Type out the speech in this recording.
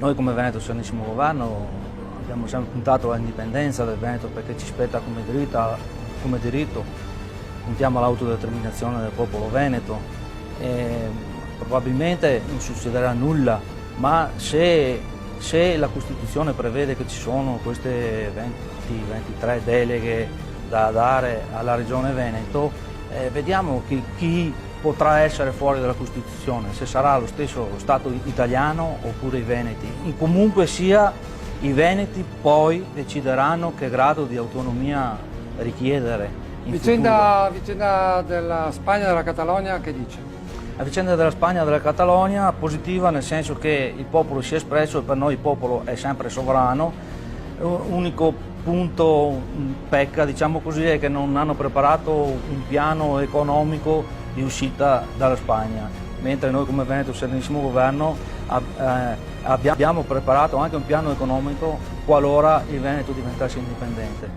Noi come Veneto Serenissimo Governo abbiamo sempre puntato all'indipendenza del Veneto perché ci spetta come diritto, puntiamo all'autodeterminazione del popolo veneto e probabilmente non succederà nulla, ma se la Costituzione prevede che ci sono queste 20-23 deleghe da dare alla Regione Veneto, vediamo chi potrà essere fuori dalla Costituzione, se sarà lo stesso Stato italiano oppure i veneti. Comunque sia, i veneti poi decideranno che grado di autonomia richiedere in futuro. Vicenda della Spagna e della Catalogna, che dice? La vicenda della Spagna e della Catalogna è positiva nel senso che il popolo si è espresso e per noi il popolo è sempre sovrano. Unico punto pecca, diciamo così, è che non hanno preparato un piano economico di uscita dalla Spagna, mentre noi come Veneto Serenissimo Governo abbiamo preparato anche un piano economico qualora il Veneto diventasse indipendente.